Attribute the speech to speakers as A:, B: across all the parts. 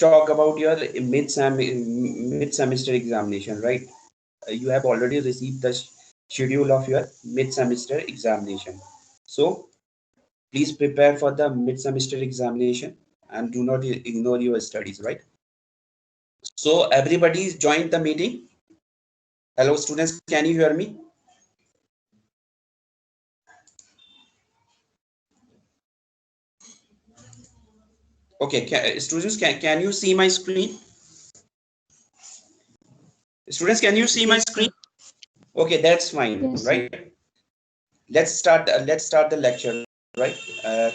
A: talk about your mid semester examination, right? You have already received the schedule of your mid semester examination. So please prepare for the mid semester examination and do not ignore your studies, right? So everybody joined the meeting. Hello students, can you hear me? Okay, students, can you see my screen? Students, can you see my screen? Okay, that's fine,
B: Yes, sir.
A: right? Let's start the lecture, right?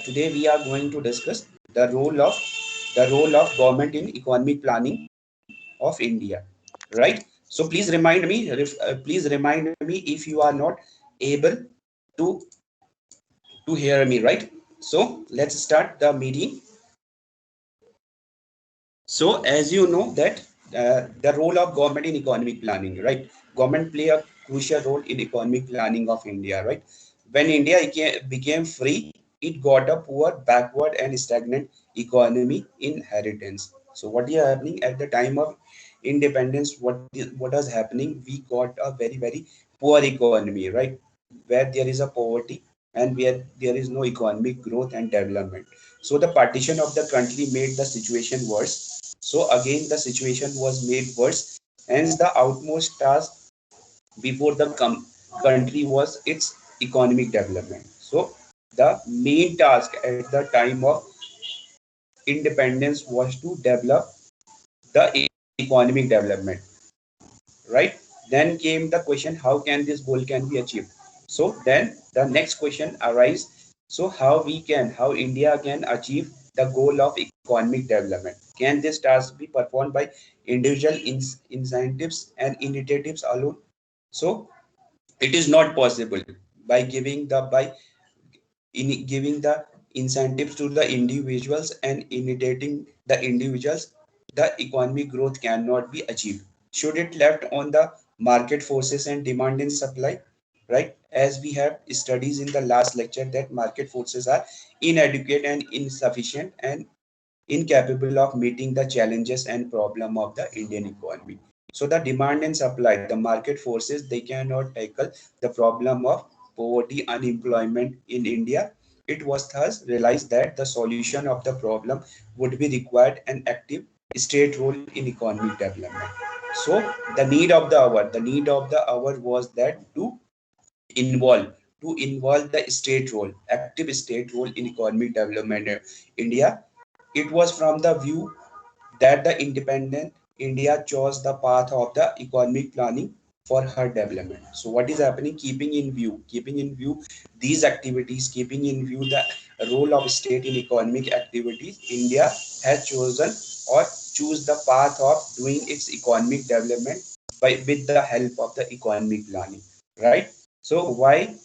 A: Today we are going to discuss the role of government in economic planning of India, right? So please remind me if you are not able to hear me, right? So let's start the meeting. So as you know that the role of government in economic planning, right? Government play a crucial role in economic planning of India, right? When India became free, it got a poor, backward, and stagnant economy inheritance. So what is happening at the time of independence? What was happening? We got a very poor economy, right? Where there is a poverty and where there is no economic growth and development. So the partition of the country made the situation worse. So again, the situation was made worse. Hence, the outmost task before the country was its economic development. So the main task at the time of independence was to develop the economic development, right? Then came the question, how can this goal can be achieved? So then the next question arises, so how India can achieve the goal of economic development? Can this task be performed by individual incentives and initiatives alone? So it is not possible. By giving the incentives to the individuals and initiating the individuals, the economic growth cannot be achieved. Should it left on the market forces and demand and supply, right? As we have studies in the last lecture that market forces are inadequate and insufficient and incapable of meeting the challenges and problem of the Indian economy. So the demand and supply, the market forces, they cannot tackle the problem of poverty, unemployment in India. It was thus realized that the solution of the problem would be required an active state role in economic development. So the need of the hour was that involve involve the state role, active state role in economic development in India. It was from the view that the independent India chose the path of the economic planning for her development. So what is happening? Keeping in view these activities, keeping in view the role of state in economic activities, India has chosen or choose the path of doing its economic development by with the help of the economic planning, right? So why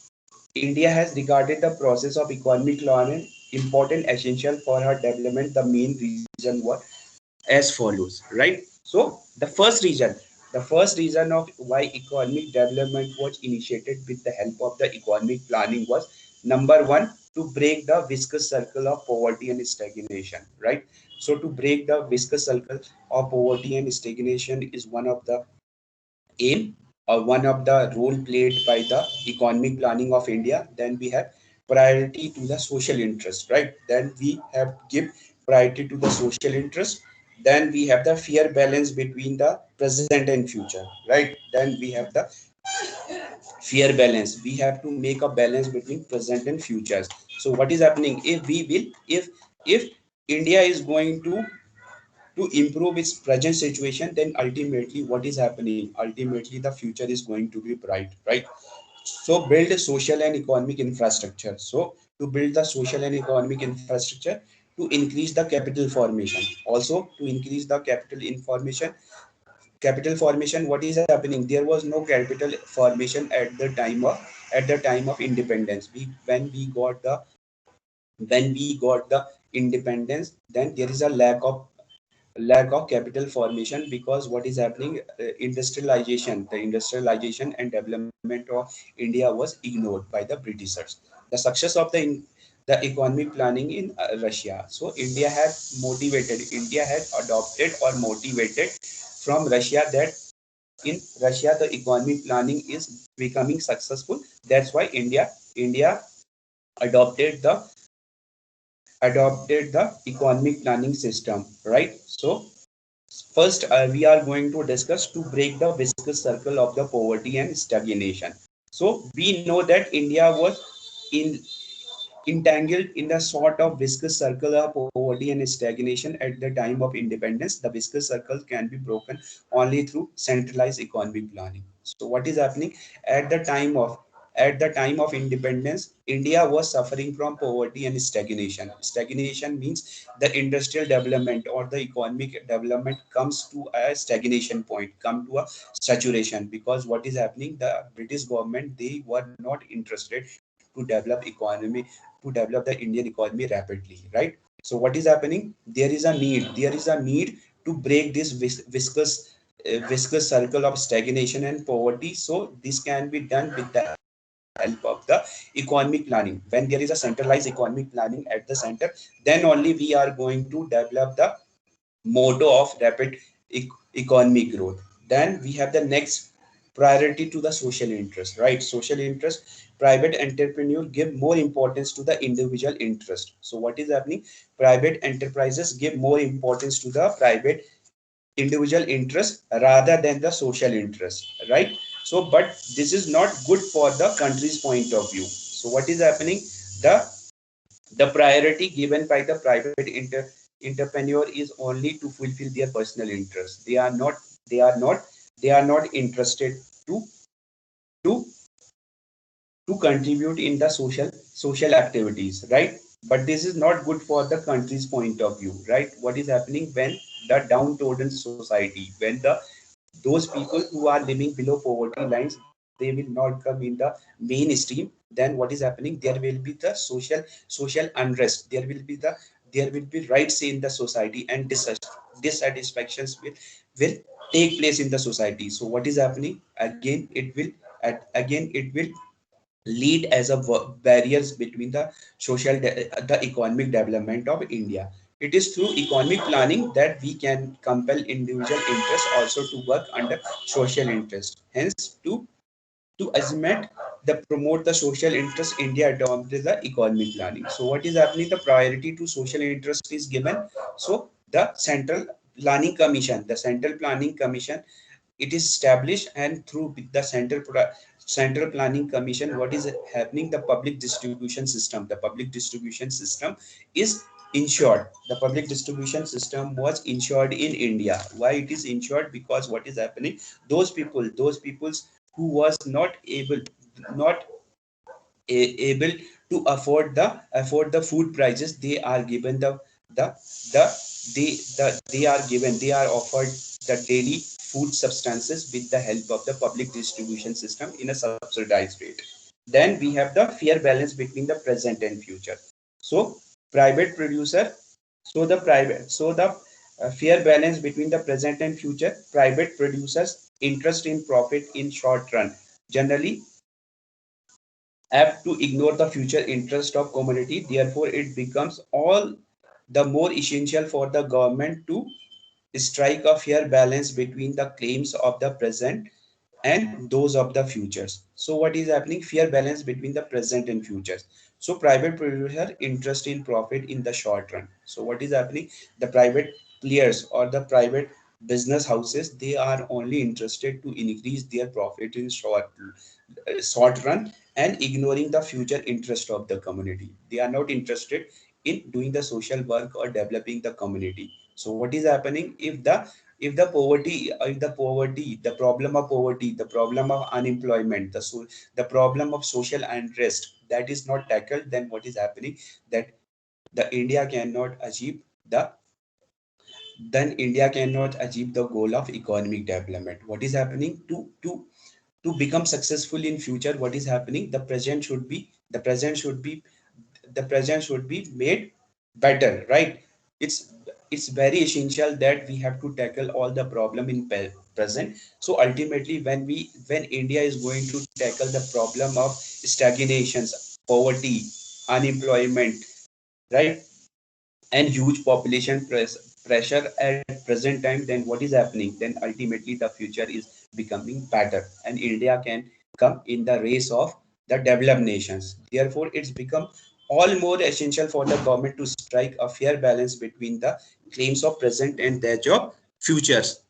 A: India has regarded the process of economic planning important essential for her development? The main reason was as follows, right? So the first reason of why economic development was initiated with the help of the economic planning was number one, to break the vicious circle of poverty and stagnation, right? So to break the vicious circle of poverty and stagnation is one of the aim or one of the role played by the economic planning of India. Then we have priority to the social interest, right? Then we have give priority to the social interest. Then we have the fair balance between the present and future, right? Then we have the fair balance. We have to make a balance between present and futures. So what is happening if we will if India is going to improve its present situation, then ultimately what is happening, ultimately the future is going to be bright, right? So build a social and economic infrastructure. So to build the social and economic infrastructure, to increase the capital formation, also to increase the capital formation. What is happening? There was no capital formation at the time of independence. When we got the independence, then there is a lack of capital formation, because what is happening, industrialization and development of India was ignored by the Britishers. The success of the the economic planning in Russia. So India had adopted or motivated from Russia that in Russia the economic planning is becoming successful. That's why India adopted the economic planning system, right? So first, we are going to discuss to break the viscous circle of the poverty and stagnation. So we know that India was in entangled in the sort of viscous circle of poverty and stagnation at the time of independence. The viscous circle can be broken only through centralized economic planning. So what is happening at the time of independence? India was suffering from poverty and stagnation. Stagnation means the industrial development or the economic development comes to a stagnation point, come to a saturation, because what is happening, the British government, they were not interested to develop economy, to develop the Indian economy rapidly, right? So what is happening? There is a need to break this viscous circle of stagnation and poverty. So this can be done with the help of the economic planning. When there is a centralized economic planning at the center, then only we are going to develop the motto of rapid economic growth. Then we have the next priority to the social interest, right? Social interest, private entrepreneur give more importance to the individual interest. So what is happening? Private enterprises give more importance to the private individual interest rather than the social interest, right? So but this is not good for the country's point of view. So what is happening? The priority given by the private entrepreneur is only to fulfill their personal interest. They are not interested to to to contribute in the social activities, right? But this is not good for the country's point of view, right? What is happening when the downtrodden society, when the those people who are living below poverty lines, they will not come in the mainstream. Then what is happening? There will be the social unrest. There will be riots in the society, and dissatisfactions will take place in the society. So what is happening? Again it will lead as a barriers between the economic development of India. It is through economic planning that we can compel individual interests also to work under social interest. Hence, to augment the promote the social interest, India adopted the economic planning. So what is happening? The priority to social interest is given. So the Central Planning Commission, it is established, and through the central planning commission, what is happening? The public distribution system is insured. The public distribution system was insured in India. Why it is insured? Because what is happening? Those peoples who was not able to afford the food prices, they are given the the they are offered the daily food substances with the help of the public distribution system in a subsidized rate. Then we have the fair balance between the present and future. So private producer so the fair balance between the present and future. Private producers interest in profit in short run generally apt to ignore the future interest of community. Therefore, it becomes all the more essential for the government to strike a fair balance between the claims of the present and those of the futures. So what is happening? Fair balance between the present and futures. So private producer interest in profit in the short run. So what is happening? The private players or the private business houses, they are only interested to increase their profit in short run and ignoring the future interest of the community. They are not interested in doing the social work or developing the community. So what is happening? If the problem of poverty, the problem of unemployment, the problem of social unrest, that is not tackled, then what is happening? That the India cannot achieve the then India cannot achieve the goal of economic development. What is happening? To become successful in future, what is happening? The present should be made better, right? It's it's very essential that we have to tackle all the problem in present. So ultimately, when India is going to tackle the problem of stagnations, poverty, unemployment, right, and huge population pressure at present time, then what is happening? Then ultimately the future is becoming better, and India can come in the race of the developed nations. Therefore, it's become all more essential for the government to strike a fair balance between the claims of present and their job futures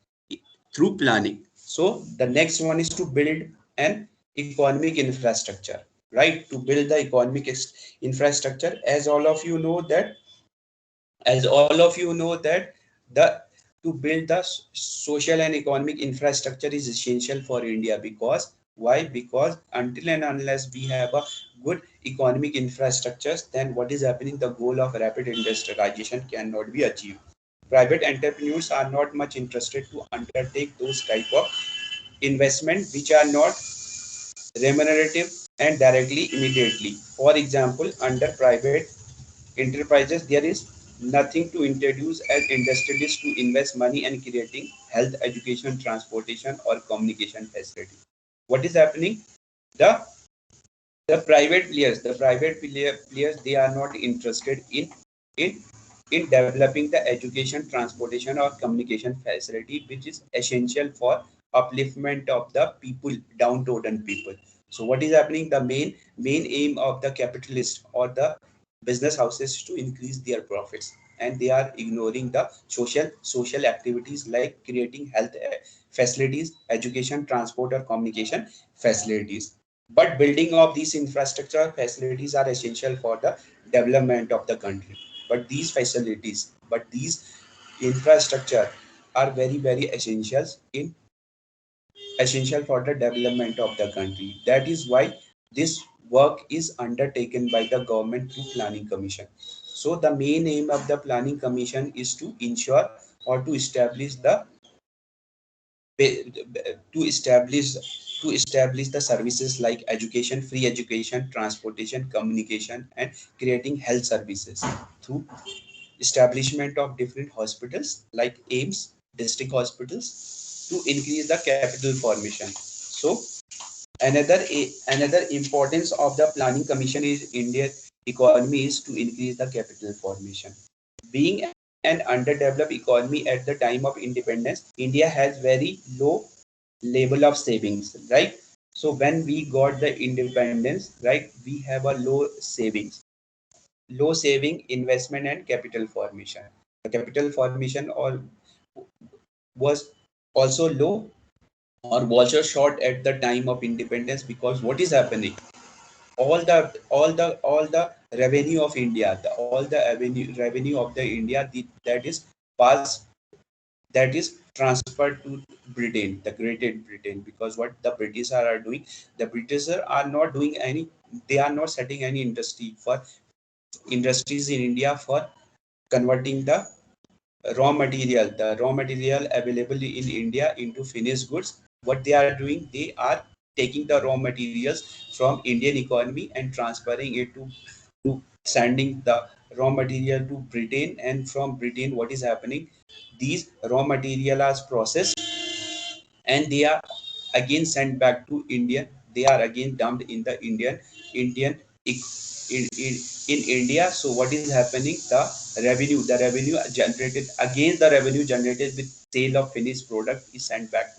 A: through planning. So the next one is to build an economic infrastructure, right? To build the economic infrastructure, as all of you know that the to build the social and economic infrastructure is essential for India. Because why? Because until and unless we have a good economic infrastructures, then what is happening? The goal of rapid industrialization cannot be achieved. Private entrepreneurs are not much interested to undertake those type of investment which are not remunerative and directly immediately. For example, under private enterprises, there is nothing to introduce as industrialists to invest money and creating health, education, transportation, or communication facility. What is happening? The the private players, they are not interested in in developing the education, transportation, or communication facility, which is essential for upliftment of the people, downtrodden people. So what is happening? The main aim of the capitalist or the business houses to increase their profits, and they are ignoring the social activities like creating health facilities, education, transport, or communication facilities. But building of these infrastructure facilities are essential for the development of the country. But these infrastructure are very essential for the development of the country. That is why this work is undertaken by the government through planning commission. So the main aim of the planning commission is to ensure or to establish to establish the services like education, free education, transportation, communication, and creating health services through establishment of different hospitals like AIMS, district hospitals, to increase the capital formation. So another importance of the planning commission is Indian economy is to increase the capital formation. Being an underdeveloped economy at the time of independence, India has very low level of savings, right? So when we got the independence, right, we have a low saving, investment, and capital formation. The capital formation or was also low or was short at the time of independence. Because what is happening? All the revenue of India, all the revenue of the India, that is passed, that is transferred to Britain, the Great Britain. Because what the British are doing, the British are not doing any, they are not setting any industries in India for converting the raw material available in India into finished goods. What they are doing, they are taking the raw materials from Indian economy and transferring it to sending the raw material to Britain. And from Britain, what is happening? These raw material are processed and they are again sent back to India. They are again dumped in the Indian in India. So what is happening? The revenue generated, again the revenue generated with sale of finished product is sent back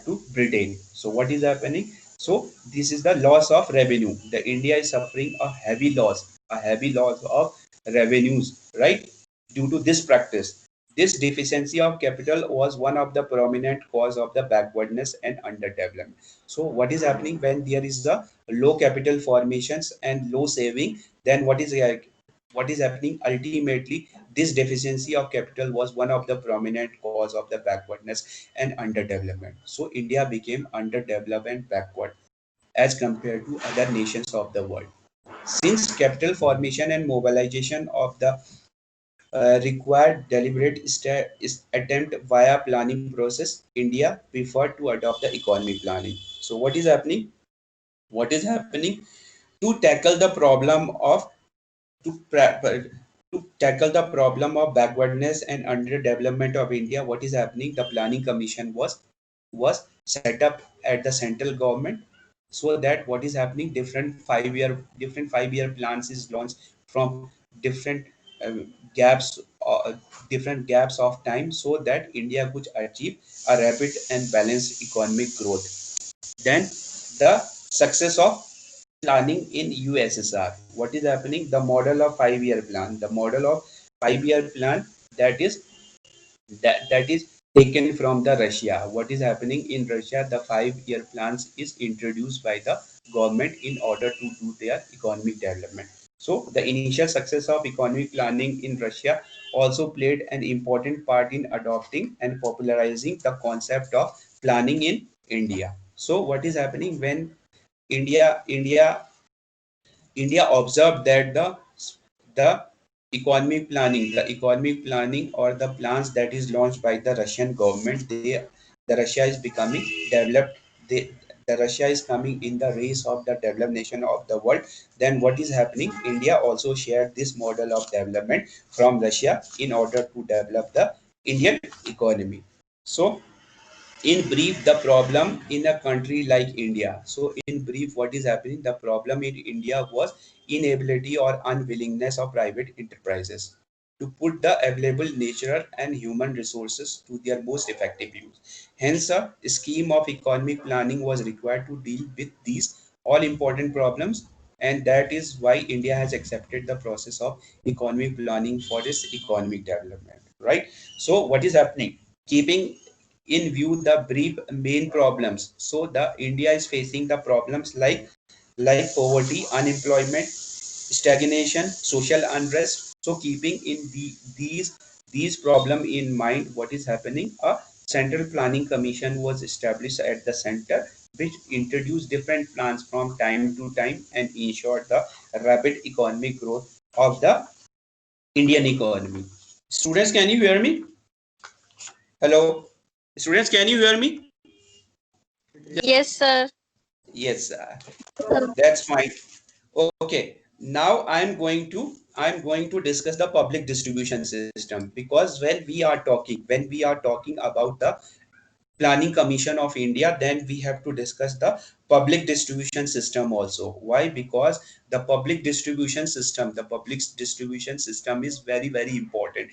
A: to Britain. So what is happening? So this is the loss of revenue. The India is suffering a heavy loss of revenues, right? Due to this practice. This deficiency of capital was one of the prominent cause of the backwardness and underdevelopment. So what is happening when there is a low capital formations and low saving? Then what is happening? Ultimately, this deficiency of capital was one of the prominent cause of the backwardness and underdevelopment. So India became underdeveloped and backward as compared to other nations of the world. Since capital formation and mobilization of the required deliberate attempt via planning process, India preferred to adopt the economic planning. So what is happening? What is happening to tackle the problem of to, to tackle the problem of backwardness and underdevelopment of India? What is happening? The planning commission was set up at the central government, so that what is happening, different 5-year plans is launched from different uh, gaps different gaps of time, so that India could achieve a rapid and balanced economic growth. Then the success of planning in USSR. What is happening? The model of 5-year plan. The model of 5-year plan, that is that is taken from the Russia. What is happening in Russia? The 5-year plans is introduced by the government in order to do their economic development. So the initial success of economic planning in Russia also played an important part in adopting and popularizing the concept of planning in India. So what is happening when India India India observed that the economic planning or the plans that is launched by the Russian government, the Russia is becoming developed. The Russia is coming in the race of the developed nation of the world. Then what is happening? India also shared this model of development from Russia in order to develop the Indian economy. So in brief, the problem in a country like India. So in brief, what is happening? The problem in India was inability or unwillingness of private enterprises to put the available natural and human resources to their most effective use. Hence, a scheme of economic planning was required to deal with these all important problems, and that is why India has accepted the process of economic planning for its economic development. Right. So what is happening? Keeping in view the brief main problems. So the India is facing the problems like poverty, unemployment, stagnation, social unrest. So keeping in these problem in mind, what is happening? A central planning commission was established at the center, which introduced different plans from time to time and ensured the rapid economic growth of the Indian economy. Students, can you hear me? Hello, students, can you hear me?
B: Yes, sir.
A: Yes, that's fine. Okay, now I'm going to discuss the public distribution system, because when we are talking about the planning commission of India, then we have to discuss the public distribution system also. Why? Because the public distribution system is very very important.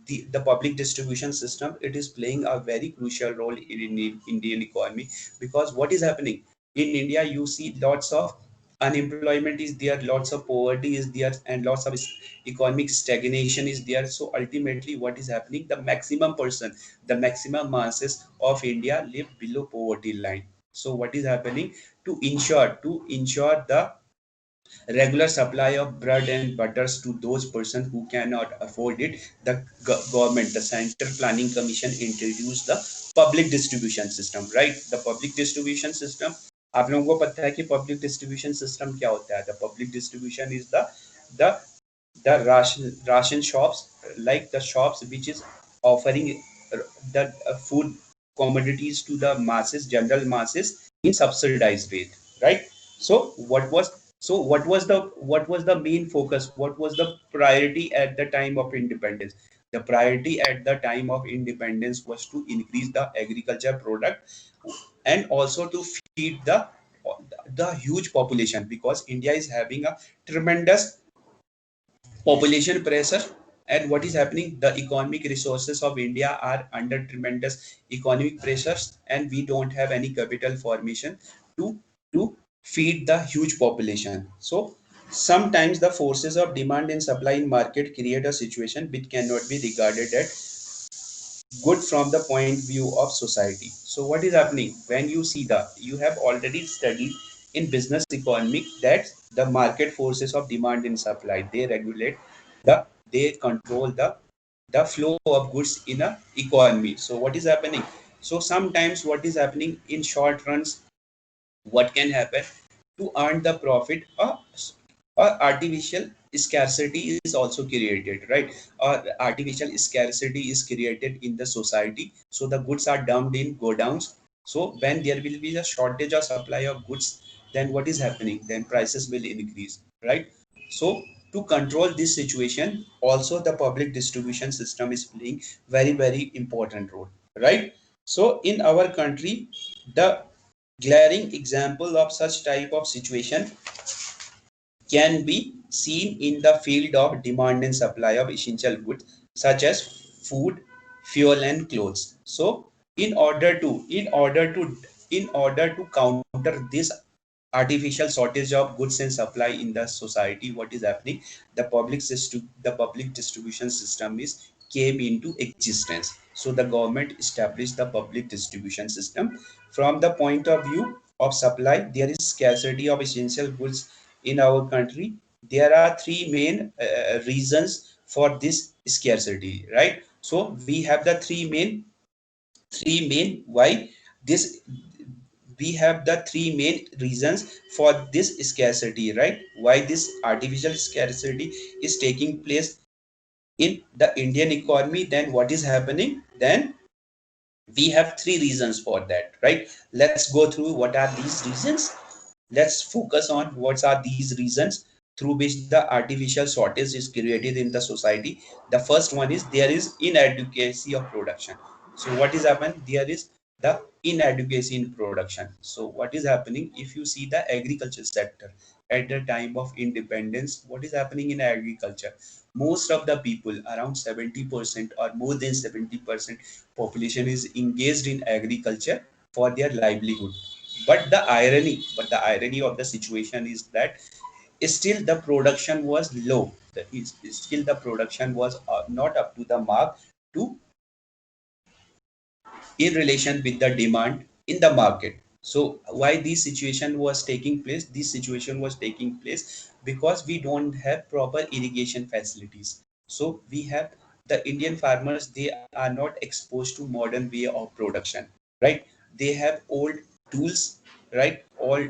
A: The public distribution system, it is playing a very crucial role in Indian economy, because what is happening in India, you see lots of unemployment is there, lots of poverty is there, and lots of economic stagnation is there. So ultimately what is happening, the maximum masses of India live below poverty line. So what is happening, to ensure the regular supply of bread and butters to those persons who cannot afford it, the government, the Central Planning Commission, introduced the public distribution system. Right, the public distribution system, आप लोगों को पता है कि public distribution system क्या होता है? The public distribution is the the ration shops, like the shops which is offering the food commodities to the masses, general masses, in subsidized rate. Right. So what was the main focus, what was the priority at the time of independence? The priority at the time of independence was to increase the agriculture product, and also to feed the huge population, because India is having a tremendous population pressure. And what is happening, the economic resources of India are under tremendous economic pressures, and we don't have any capital formation to to feed the huge population. So sometimes the forces of demand and supply in market create a situation which cannot be regarded as good from the point view of society. So what is happening when you have already studied in business economic that the market forces of demand and supply, the they control the flow of goods in a economy. So what is happening? So sometimes what is happening in short runs, what can happen to earn the profit, or artificial scarcity is also created, right? Or artificial scarcity is created in the society, so the goods are dumped in go downs. So when there will be a shortage or supply of goods, then what is happening, then prices will increase. Right. So to control this situation, also the public distribution system is playing very very important role. Right. So in our country, the Glaring example of such type of situation can be seen in the field of demand and supply of essential goods such as food, fuel, and clothes. So, in order to counter this artificial shortage of goods and supply in the society, what is happening? The public distribution system is came into existence. So the government established the public distribution system. From the point of view of supply, there is scarcity of essential goods in our country. There are three main reasons for this scarcity, right? So we have the three main why this we have the three main reasons for this scarcity, right? Why this artificial scarcity is taking place in the Indian economy. Then what is happening? Then we have three reasons for that, right? Let's go through what are these reasons. Let's focus on what are these reasons through which the artificial shortage is created in the society. The first one is there is inadequacy of production. So what is happening? There is the inadequacy in production. So what is happening? If you see the agriculture sector at the time of independence, what is happening in agriculture? Most of the people, around 70% or more than 70% population is engaged in agriculture for their livelihood. But the irony of the situation is that still the production was low. Still the production was not up to the mark to in relation with the demand in the market. So why this situation was taking place? This situation was taking place because we don't have proper irrigation facilities. So we have the Indian farmers, they are not exposed to modern way of production, right? They have old tools, right? Old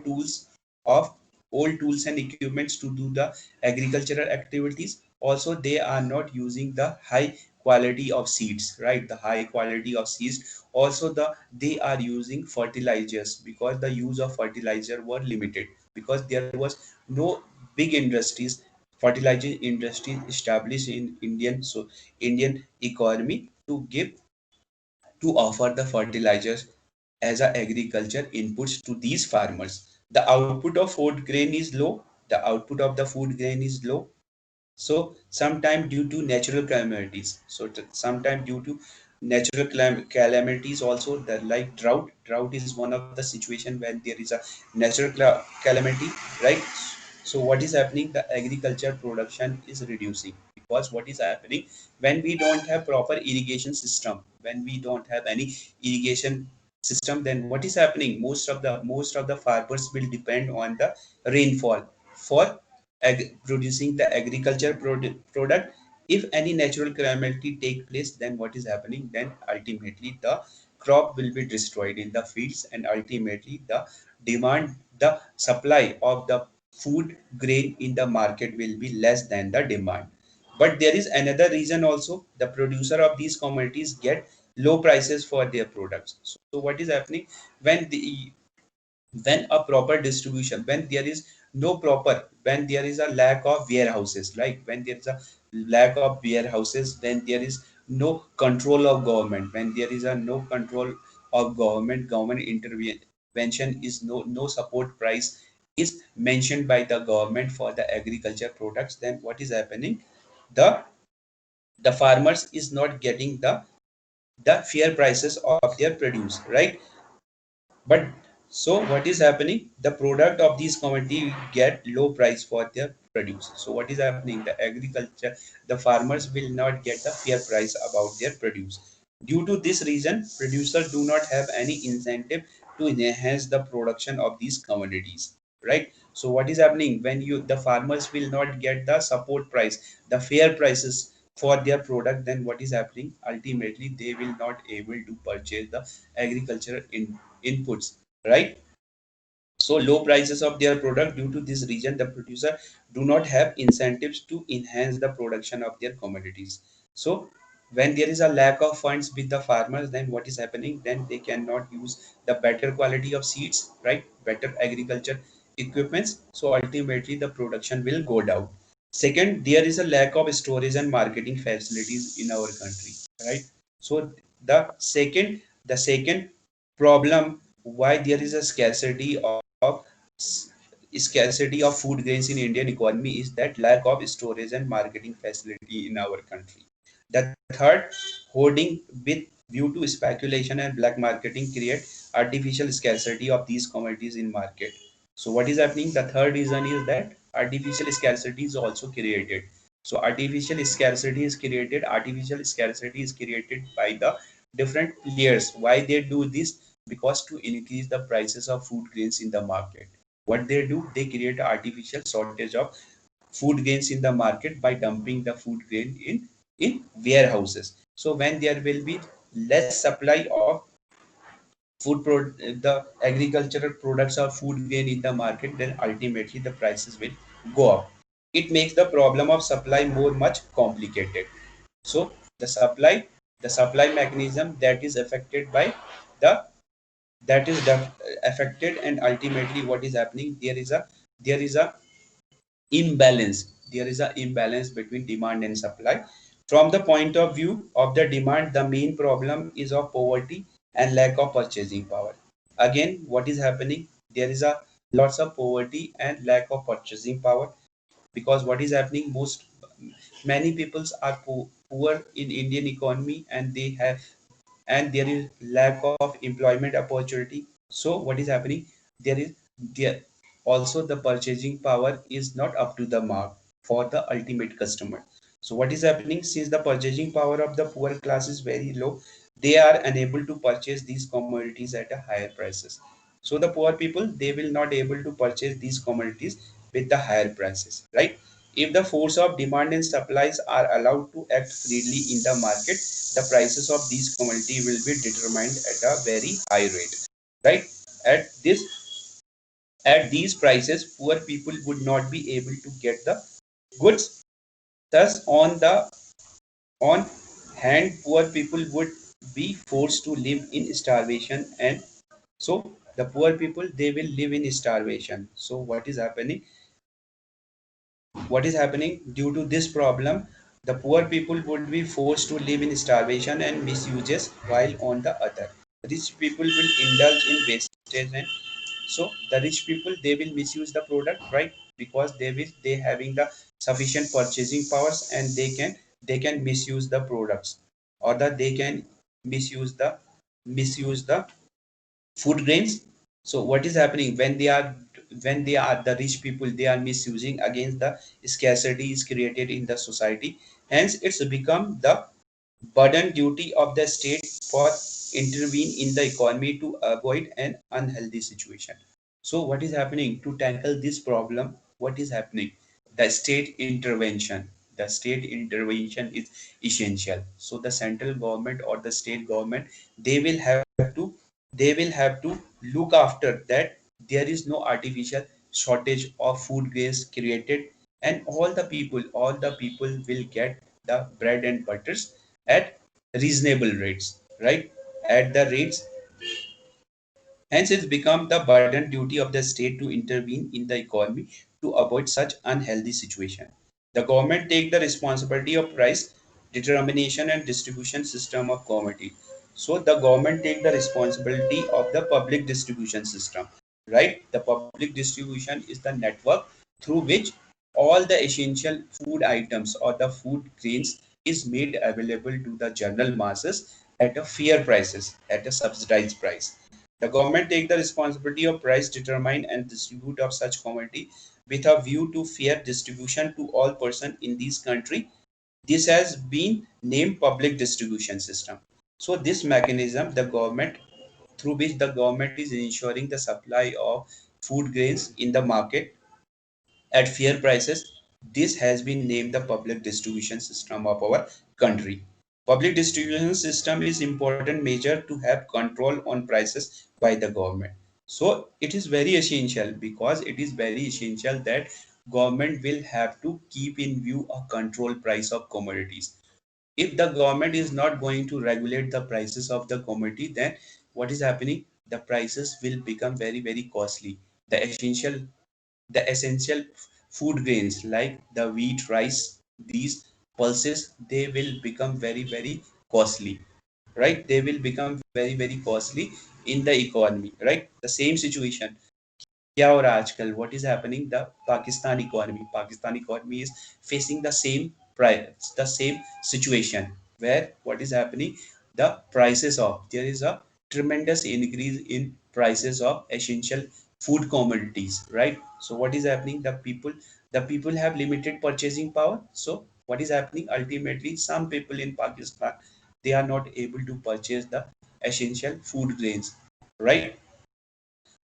A: tools of old tools and equipments to do the agricultural activities. Also they are not using the high quality of seeds, right? The high quality of seeds. Also they are using fertilizers because the use of fertilizer were limited, because there was no big industries, fertilizer industry established in Indian economy to give to offer the fertilizers as a agriculture inputs to these farmers. The output of food grain is low. The output of the food grain is low. So sometime due to natural calamities. So sometime due to natural calamities also, the like drought is one of the situation when there is a natural calamity, right? So what is happening? The agriculture production is reducing because what is happening when we don't have proper irrigation system, when we don't have any irrigation system, then what is happening? Most of the farmers will depend on the rainfall for producing the agriculture product. If any natural calamity take place, then what is happening? Then ultimately the crop will be destroyed in the fields, and ultimately the supply of the food grain in the market will be less than the demand. But there is another reason also. The producer of these commodities get low prices for their products. So what is happening when when a proper distribution, when there is no proper, when there is a lack of warehouses, like when there is a lack of warehouses, then there is no control of government. When there is a no control of government intervention is no support price is mentioned by the government for the agriculture products, then what is happening? The the farmers is not getting the fair prices of their produce, right? But so what is happening? The product of these commodity get low price for their produce. So what is happening? The agriculture, the farmers will not get the fair price about their produce. Due to this reason, producers do not have any incentive to enhance the production of these commodities, right? So what is happening when the farmers will not get the support price, the fair prices for their product, then what is happening? Ultimately, they will not able to purchase the agricultural inputs, right? So low prices of their product. Due to this reason, the producer do not have incentives to enhance the production of their commodities. So when there is a lack of funds with the farmers, then what is happening? Then they cannot use the better quality of seeds, right? Better agriculture equipments. So ultimately the production will go down. Second, there is a lack of storage and marketing facilities in our country, right? So the second problem why there is a scarcity of food grains in Indian economy is that lack of storage and marketing facility in our country. The third, hoarding with view to speculation and black marketing create artificial scarcity of these commodities in market. So what is happening? The third reason is that artificial scarcity is also created. So artificial scarcity is created by the different players. Why they do this? Because to increase the prices of food grains in the market. What they do? They create artificial shortage of food grains in the market by dumping the food grain in warehouses. So when there will be less supply of the agricultural products or food grain in the market, then ultimately the prices will go up. It makes the problem of supply more much complicated. So the supply the supply mechanism that is affected by the that is affected, and ultimately what is happening, there is a imbalance there is a imbalance between demand and supply. From the point of view of the demand, the main problem is of poverty and lack of purchasing power. Again, what is happening? There is a lots of poverty and lack of purchasing power, because what is happening, many peoples are poor in Indian economy, and they have and there is lack of employment opportunity. So what is happening? There also the purchasing power is not up to the mark for the ultimate customer. So what is happening? Since the purchasing power of the poor class is very low, they are unable to purchase these commodities at a higher prices. So the poor people, they will not able to purchase these commodities with the higher prices, right? If the force of demand and supplies are allowed to act freely in the market, the prices of these commodity will be determined at a very high rate, right? At this at these prices, poor people would not be able to get the goods. Thus, on hand, poor people would be forced to live in starvation, and so the poor people, they will live in starvation. So what is happening due to this problem? The poor people would be forced to live in starvation and misuses, while on the other, rich people will indulge in wastage, and so the rich people, they will misuse the product, right? Because they having the sufficient purchasing powers, and they can misuse the products, or that they can misuse the food grains. So what is happening when they are the rich people, they are misusing, against the scarcity is created in the society. Hence it's become the burden duty of the state for intervene in the economy to avoid an unhealthy situation. So what is happening to tackle this problem? What is happening? The state intervention is essential. So the central government or the state government, they will have to they will have to look after that there is no artificial shortage of food grains created, and all the people will get the bread and butters at reasonable rates, right? At the rates. Hence, it's become the burden duty of the state to intervene in the economy to avoid such unhealthy situation. The government take the responsibility of price determination and distribution system of commodity. So the government take the responsibility of the public distribution system, right? The public distribution is the network through which all the essential food items or the food grains is made available to the general masses at a fair prices, at a subsidized price. The government take the responsibility of price determine and distribute of such commodity with a view to fair distribution to all person in this country. This has been named public distribution system. So this mechanism, the government through which the government is ensuring the supply of food grains in the market at fair prices. This has been named the public distribution system of our country. Public distribution system is important measure to have control on prices by the government. So it is very essential, because it is very essential that government will have to keep in view a control price of commodities. If the government is not going to regulate the prices of the commodity, then what is happening? The prices will become very very costly. The essential food grains like the wheat, rice, these pulses, they will become very very costly, right? They will become very very costly in the economy, right? The same situation. क्या हो रहा है आजकल? What is happening? The Pakistan economy is facing the same price, the same situation where what is happening? The prices of there is a tremendous increase in prices of essential food commodities, right? So what is happening? The people have limited purchasing power. So what is happening? Ultimately, some people in Pakistan, they are not able to purchase the essential food grains, right?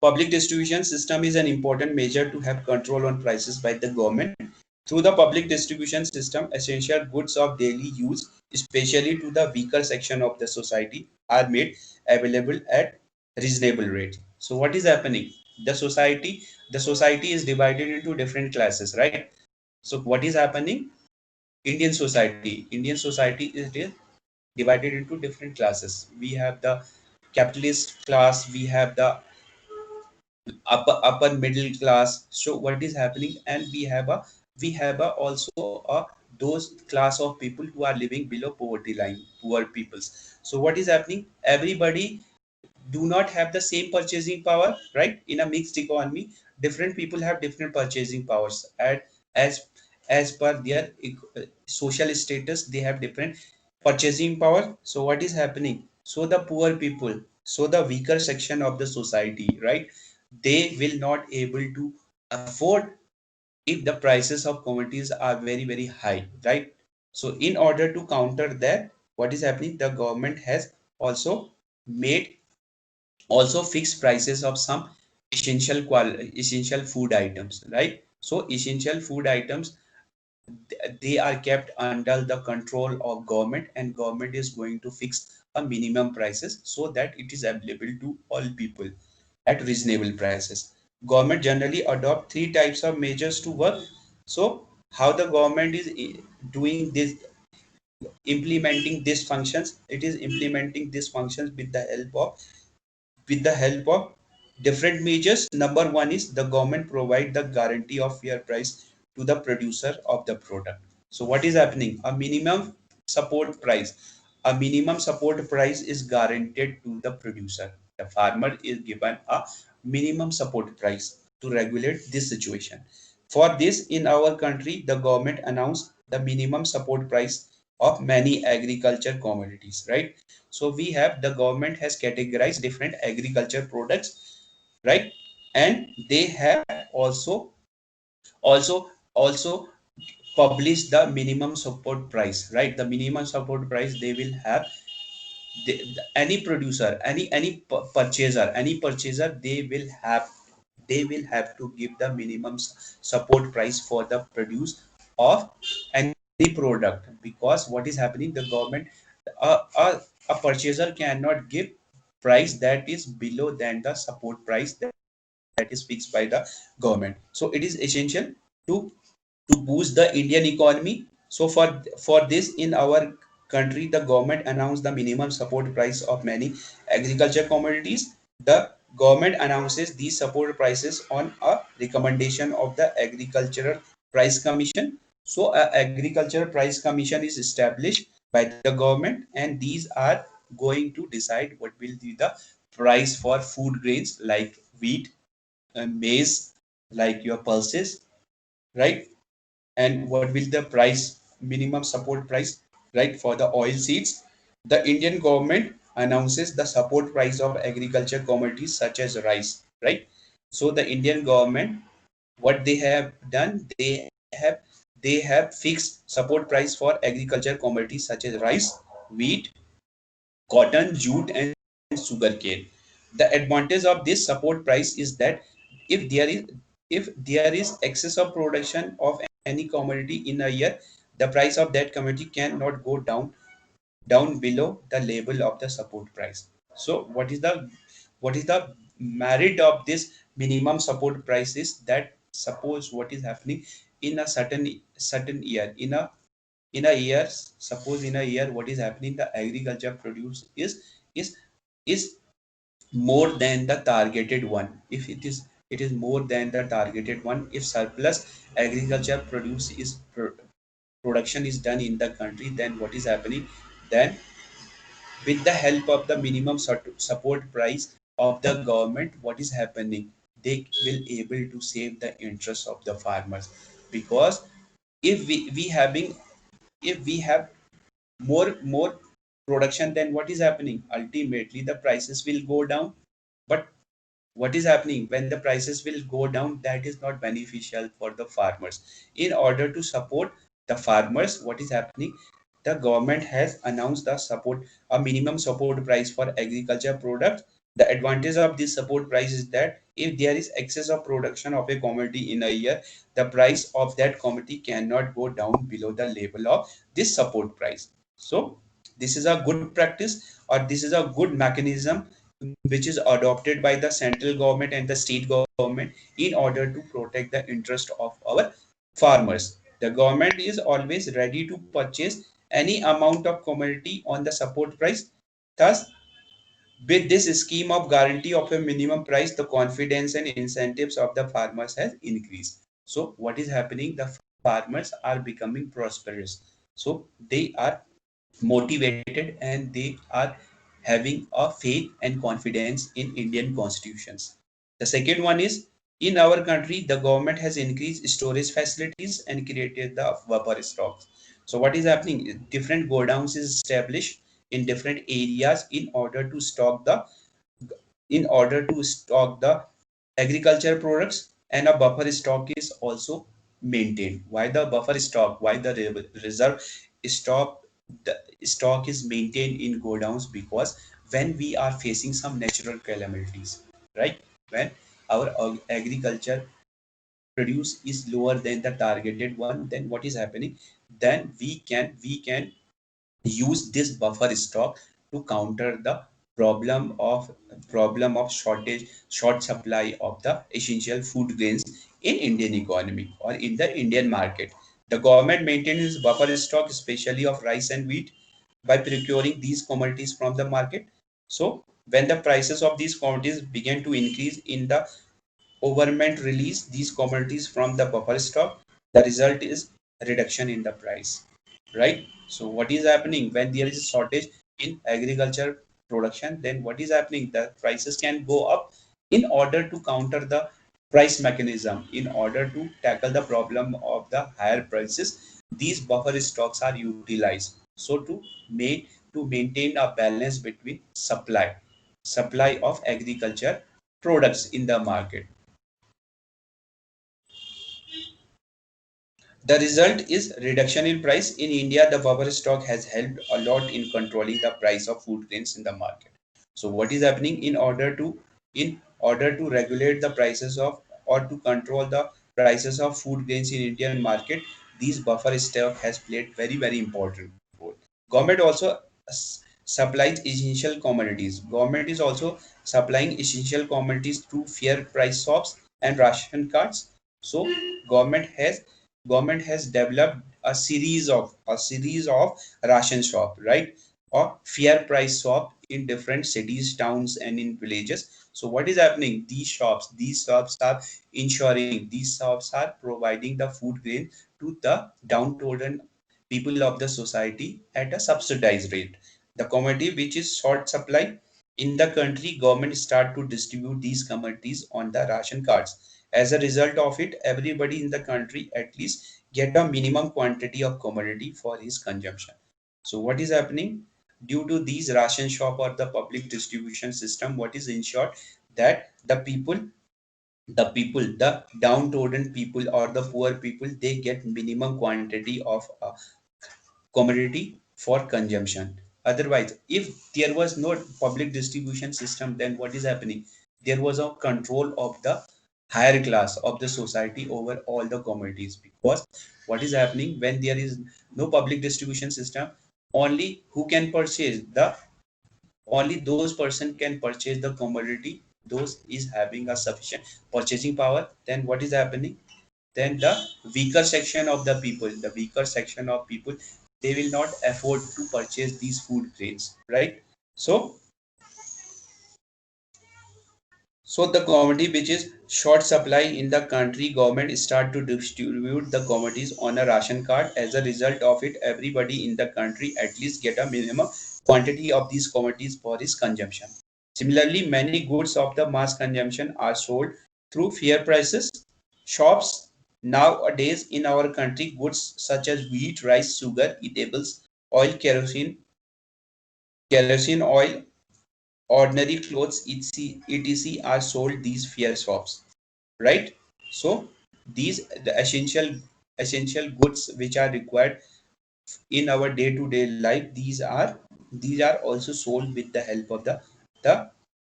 A: Public distribution system is an important measure to have control on prices by the government. Through the public distribution system, essential goods of daily use, especially to the weaker section of the society, are made available at reasonable rates. So what is happening? The society, the society is divided into different classes, right? So what is happening? Indian society is divided into different classes. We have the capitalist class, we have the upper middle class. So what is happening? And we have a also a those class of people who are living below poverty line, poor peoples. So what is happening? Everybody do not have the same purchasing power, right? In a mixed economy, different people have different purchasing powers, and as per their social status, they have different purchasing power. So what is happening? So the poor people, so the weaker section of the society, right, they will not able to afford if the prices of commodities are very very high, right? So in order to counter that, what is happening? The government has also made also fixed prices of some essential food items, right? So essential food items, they are kept under the control of government, and government is going to fix a minimum prices so that it is available to all people at reasonable prices. Government generally adopt three types of measures to work. So how the government is doing this, implementing these functions? It is implementing these functions with the help of different measures. Number one is the government provide the guarantee of fair price to the producer of the product. So what is happening? A minimum support price. A minimum support price is guaranteed to the producer. The farmer is given a minimum support price to regulate this situation. For this, in our country, the government announced the minimum support price of many agriculture commodities, right? So we have the government has categorized different agriculture products, right? And they have also published the minimum support price, right? The minimum support price they will have, any producer, any purchaser, they will have to give the minimum support price for the produce of any product. Because what is happening? The government, a, a, a purchaser cannot give price that is below than the support price that is fixed by the government. So it is essential to boost the Indian economy. So for this, in our country, the government announced the minimum support price of many agriculture commodities. The government announces these support prices on a recommendation of the Agricultural Price Commission. So Agricultural Price Commission is established by the government, and these are going to decide what will be the price for food grains like wheat and maize, like your pulses, right? And what will the price, minimum support price, right, for the oil seeds. The Indian government announces the support price of agriculture commodities such as rice, right? So the Indian government, what they have done, they have fixed support price for agriculture commodities such as rice, wheat, cotton, jute, and sugarcane. The advantage of this support price is that if there is if there is excess of production of any commodity in a year, the price of that commodity cannot go down below the level of the support price. So what is the merit of this minimum support price is that, suppose what is happening in a certain year, in a year, suppose in a year, what is happening? The agriculture produce is more than the targeted one. If it is more than the targeted one, if surplus agriculture production is done in the country, then what is happening? Then with the help of the minimum support price, of the government, what is happening? They will able to save the interest of the farmers, because if we have more production, then what is happening? Ultimately the prices will go down. But what is happening when the prices will go down? That is not beneficial for the farmers. In order to support the farmers, what is happening? The government has announced the support, a minimum support price for agriculture products. The advantage of this support price is that if there is excess of production of a commodity in a year, the price of that commodity cannot go down below the level of this support price. So this is a good practice, or this is a good mechanism which is adopted by the central government and the state government in order to protect the interest of our farmers. The government is always ready to purchase any amount of commodity on the support price. Thus, with this scheme of guarantee of a minimum price, the confidence and incentives of the farmers has increased. So, what is happening? The farmers are becoming prosperous. So, they are motivated and they are having a faith and confidence in Indian constitutions. The second one is, in our country, the government has increased storage facilities and created the buffer stocks. So what is happening? Different godowns is established in different areas in order to stock the agriculture products, and a buffer stock is also maintained. Why the buffer stock? Why the reserve stock? The stock is maintained in godowns because when we are facing some natural calamities, right? When our agriculture produce is lower than the targeted one, then what is happening? Then we can use this buffer stock to counter the problem of short supply of the essential food grains in Indian economy or in the Indian market. The government maintains buffer stock, especially of rice and wheat, by procuring these commodities from the market. So when the prices of these commodities begin to increase in the government release these commodities from the buffer stock, the result is reduction in the price, right? So what is happening when there is a shortage in agriculture production? Then what is happening? The prices can go up. In order to counter the price mechanism, in order to tackle the problem of the higher prices, these buffer stocks are utilized. So to maintain a balance between supply of agriculture products in the market. The result is reduction in price. In India, the buffer stock has helped a lot in controlling the price of food grains in the market. So what is happening? In order to regulate the prices of, or to control the prices of food grains in Indian market, these buffer stock has played very important role. Government also supplies essential commodities. Government is also supplying essential commodities through fair price shops and ration cards. So government has government has developed a series of ration shop, right, or fair price shop in different cities, towns, and in villages. So what is happening? These shops are ensuring, these shops are providing the food grain to the downtrodden people of the society at a subsidized rate. The commodity which is short supply in the country, government start to distribute these commodities on the ration cards. As a result of it, everybody in the country at least get a minimum quantity of commodity for his consumption. So what is happening? Due to these ration shop or the public distribution system, what is ensured? That the downtrodden people or the poor people, they get minimum quantity of commodity for consumption. Otherwise, if there was no public distribution system, then what is happening? There was a control of the higher class of the society over all the commodities. Because what is happening when there is no public distribution system? Only who can purchase the only those person can purchase the commodity, those is having a sufficient purchasing power. Then what is happening? Then the weaker section of people, they will not afford to purchase these food grains, right? So so the commodity which is short supply in the country, government start to distribute the commodities on a ration card. As a result of it, everybody in the country at least get a minimum quantity of these commodities for his consumption. Similarly, many goods of the mass consumption are sold through fair prices shops. Nowadays in our country, goods such as wheat, rice, sugar, eatables, oil, kerosene oil, ordinary clothes, etc. are sold these fair shops, right? So these the essential goods which are required in our day-to-day life, these are also sold with the help of the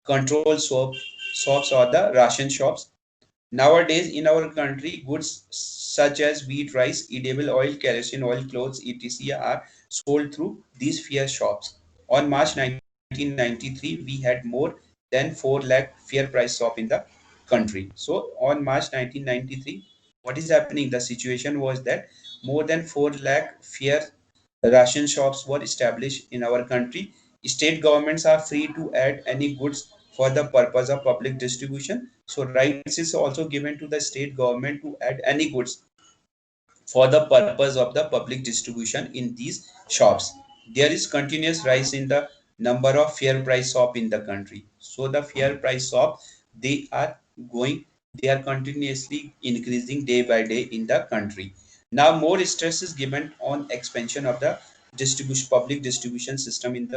A: control shops or the ration shops. Nowadays, in our country, goods such as wheat, rice, edible oil, kerosene oil, clothes, etc. are sold through these fair shops. On March 1993, we had more than 4 lakh fair price shop in the country. So, on March 1993, what is happening? The situation was that more than 4 lakh fair ration shops were established in our country. State governments are free to add any goods for the purpose of public distribution. So rights is also given to the state government to add any goods for the purpose of the public distribution in these shops. There is continuous rise in the number of fair price shop in the country. So the fair price shop, they are going, they are continuously increasing day by day in the country. Now more stress is given on expansion of the distribution public distribution system in the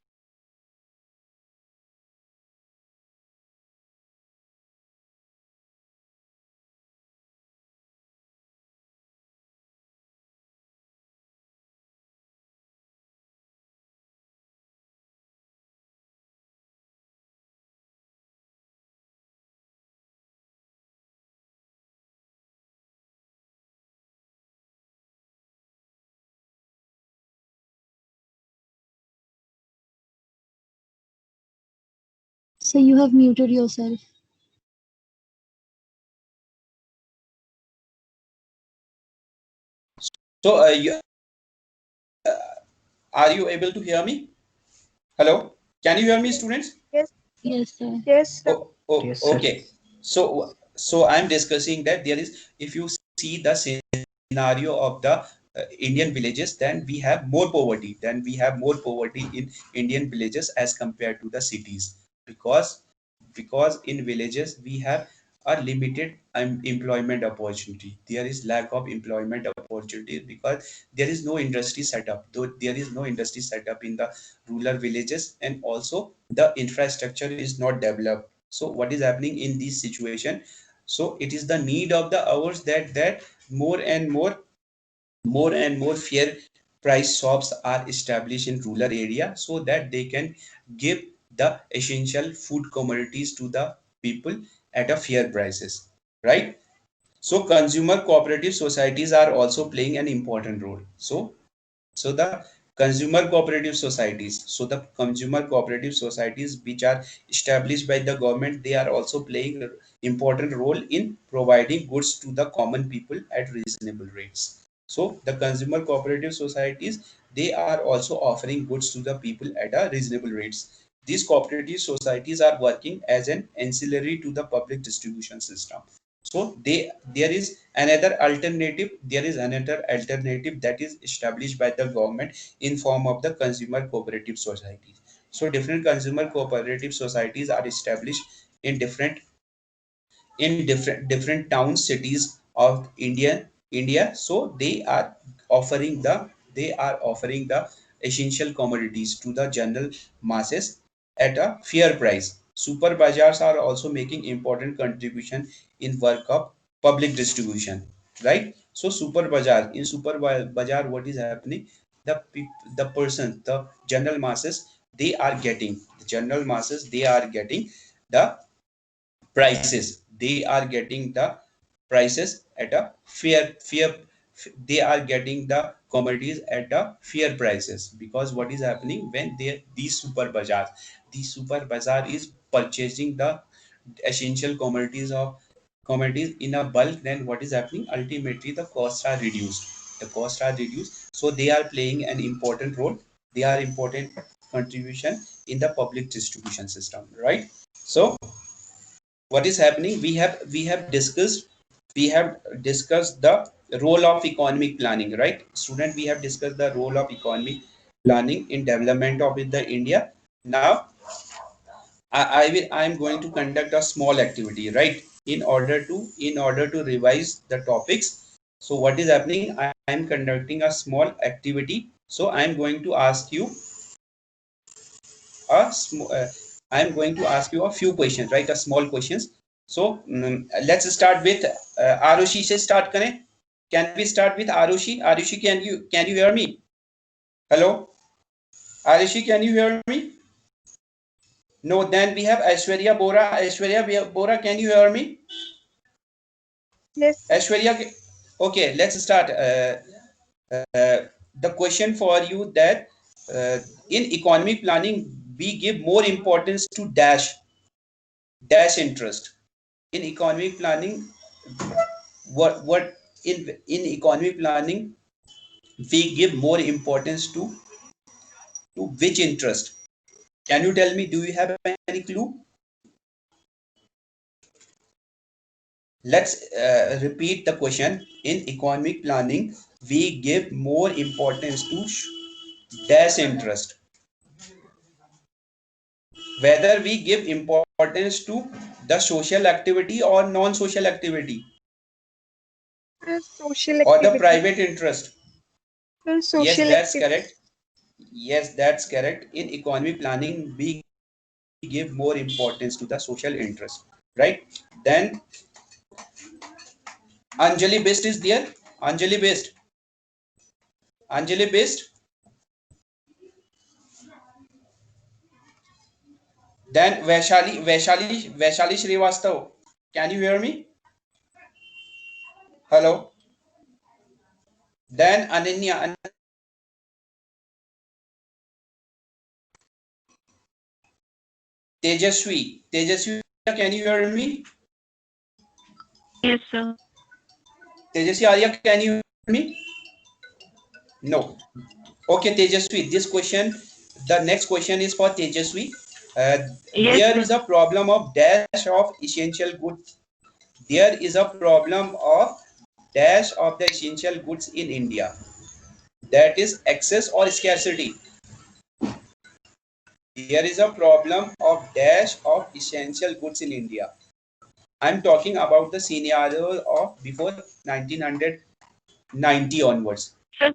C: So you have muted yourself.
A: so are you able to hear me? Hello, can you hear me, students?
D: Yes,
C: Yes, sir.
D: yes, sir.
A: Oh,
E: Yes, sir.
A: okay. So I'm discussing that there is, if you see the scenario of the Indian villages, then we have more poverty. Then we have more poverty in Indian villages as compared to the cities, because in villages we have a limited employment opportunity. There is lack of employment opportunity because there is no industry setup. Though there is no industry setup in the rural villages, and also the infrastructure is not developed. So what is happening in this situation? So it is the need of the hours that more and more fair price shops are established in rural area, so that they can give the essential food commodities to the people at a fair prices, right? So consumer cooperative societies are also playing an important role. So the consumer cooperative societies which are established by the government, they are also playing an important role in providing goods to the common people at reasonable rates. So the consumer cooperative societies, they are also offering goods to the people at a reasonable rates. These cooperative societies are working as an ancillary to the public distribution system. So there is another alternative that is established by the government in form of the consumer cooperative societies. So different consumer cooperative societies are established in different towns, cities of India. So offering the they are offering the essential commodities to the general masses at a fair price. Super bazaars are also making important contribution in work of public distribution, right? So super bazaar, what is happening? The person, the general masses, the general masses, they are getting the prices. They are getting the prices at a fair, they are getting the commodities at a fair prices. Because what is happening when these super bazaar is purchasing the essential commodities in a bulk, then what is happening? Ultimately the costs are reduced, so they are playing an important role. They are important contribution in the public distribution system, right? So what is happening? We have discussed the role of economic planning, right, student? We have discussed the role of economic planning in development of the India. Now I am going to conduct a small activity, right? In order to revise the topics. So what is happening? I am conducting a small activity. So I am going to ask you a I am going to ask you a few questions, right? A small questions. So let's start with Arushi से start करें. Can we start with Arushi? Arushi, can you hear me? Hello, Arushi, can you hear me? No. Then we have Aishwarya Bora. Aishwarya Bora, can you hear me?
D: Yes.
A: Aishwarya, okay. Let's start. The question for you that in economic planning we give more importance to dash interest. In economic planning, what in economic planning we give more importance to which interest? Can you tell me? Do you have any clue? Let's repeat the question. In economic planning, we give more importance to dash interest. Whether we give importance to the social activity or non-social activity
D: Social
A: or the
D: activity.
A: private interest. Yes,
D: Social
A: that's
D: activity.
A: correct. Yes, that's correct. In economic planning, we give more importance to the social interest, right? Then Anjali Best is there. Anjali Best. Anjali Best. Then Vaishali Srivastav. Can you hear me? Hello. Then Ananya. Tejaswi. Tejaswi, can you hear me?
B: Yes, sir.
A: Tejaswi Arya, can you hear me? No. Okay, Tejaswi, the next question is for Tejaswi. Uh,
B: Yes,
A: there
B: sir.
A: is a problem of dash of essential goods. There is a problem of dash of the essential goods in India. That is excess or scarcity. There is a problem of dash of essential goods in India. I'm talking about the scenario of before 1990 onwards.
B: Sir,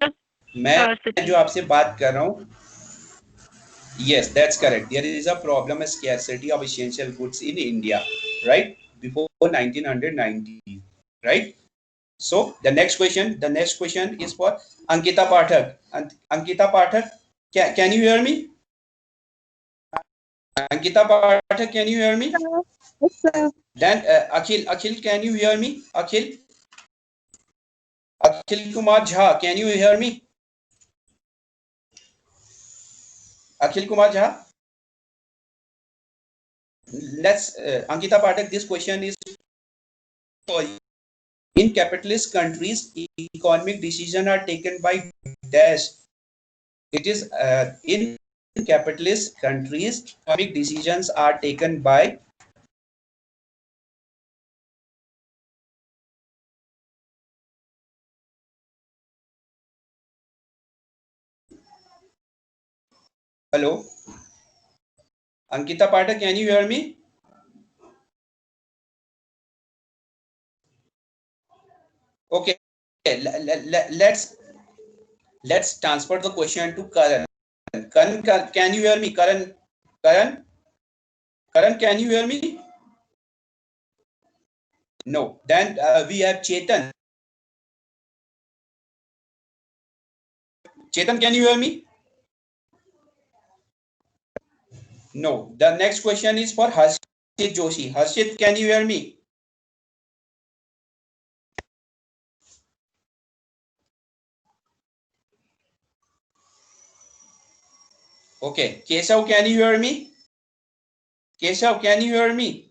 A: मैं जो
B: scarcity.
A: आपसे बात कर रहा हूँ, yes, that's correct. There is a problem of scarcity of essential goods in India, right? Before 1990, right? So the next question is for Ankita Pathak. Ankita Pathak, can you hear me? Ankita Pathak, can you hear me?
D: Yes, sir.
A: Then Akhil, can you hear me? Akhil Kumar Jha, can you hear me? Akhil Kumar Jha, let's Ankita Pathak, this question is for you. In capitalist countries, economic decisions are taken by dash. It is in capitalist countries, economic decisions are taken by. Hello, Ankita Pathak, can you hear me? Okay, let's transfer the question to Karan. Karan, can you hear me? Karan, Karan, can you hear me? No. Then we have Chetan. Chetan, can you hear me? No. The next question is for Harshit Joshi. Harshit, can you hear me? Okay. Kesav, can you hear me? Kesav, can you hear me?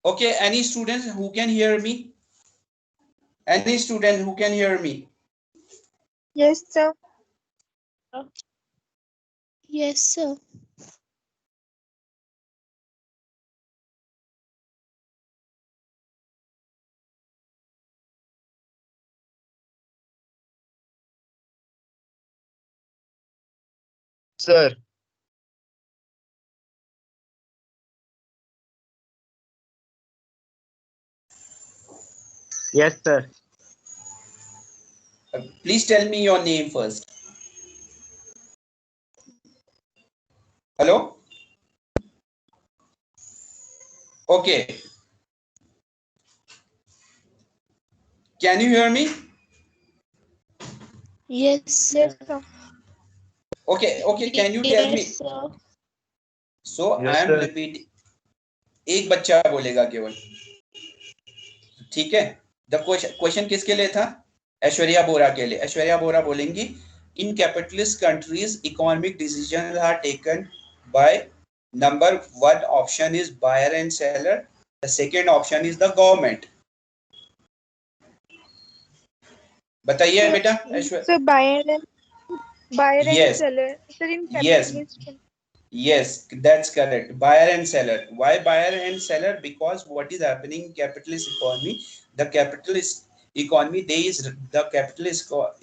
A: Okay. Any students who can hear me? Any student who can hear me?
D: Yes, sir.
C: Yes, sir.
E: Sir, Yes, sir.
A: Please tell me your name first. Hello? Okay. Can you hear me?
C: Yes,
D: Yes,
C: sir.
D: sir.
A: Okay, can you tell me?
C: Yes, sir.
A: So I
E: Yes,
A: am
E: sir.
A: repeating. एक बच्चा बोलेगा केवल, ठीक है? The question किसके लिए था? ऐश्वर्या बोरा के लिए. ऐश्वर्या बोरा बोलेंगी, in capitalist countries economic decision are taken by number one option is buyer and seller, the second option is the government. बताइए
D: So,
A: बेटा. Aishwarya.
D: so buyer and
A: Yes,
D: seller. So in
A: yes.
D: capitalist.
A: Yes, that's correct. Buyer and seller. Why buyer and seller? Because what is happening in capitalist economy? The capitalist economy, there is the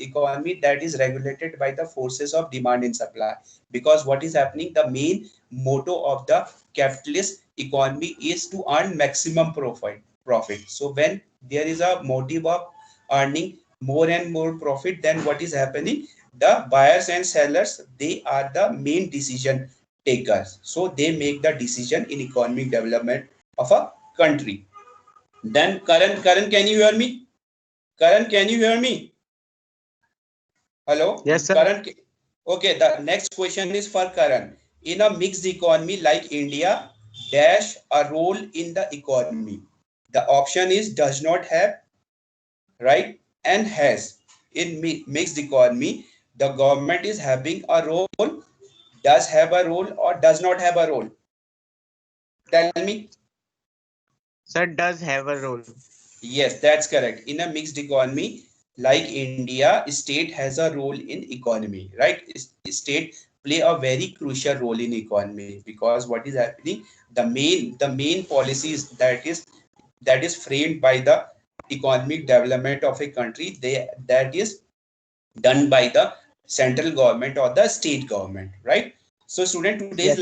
A: economy that is regulated by the forces of demand and supply. Because what is happening? The main motto of the capitalist economy is to earn maximum profit. So when there is a motive of earning more and more profit, then what is happening? The buyers and sellers, they are the main decision takers. So they make the decision in economic development of a country. Then Karan, can you hear me? Karan, can you hear me? Hello,
E: Yes, sir.
A: Karan. Okay, the next question is for Karan. In a mixed economy like India, dash a role in the economy. The option is does not have, right, and has. In mixed economy, the government is having a role, does have a role, or does not have a role. Tell me.
E: Sir does have a role.
A: Yes, that's correct. In a mixed economy like India, state has a role in economy, right? State play a very crucial role in economy because what is happening? The main policies that is framed by the economic development of a country, that is done by the central government or the state government, right? So, student,
E: Yes.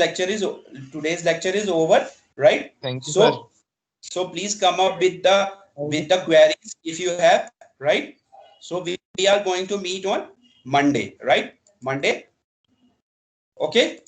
A: today's lecture is over, right?
E: Thank you, sir.
A: So please come up with the queries if you have, right? So we are going to meet on Monday, right? Monday. Okay.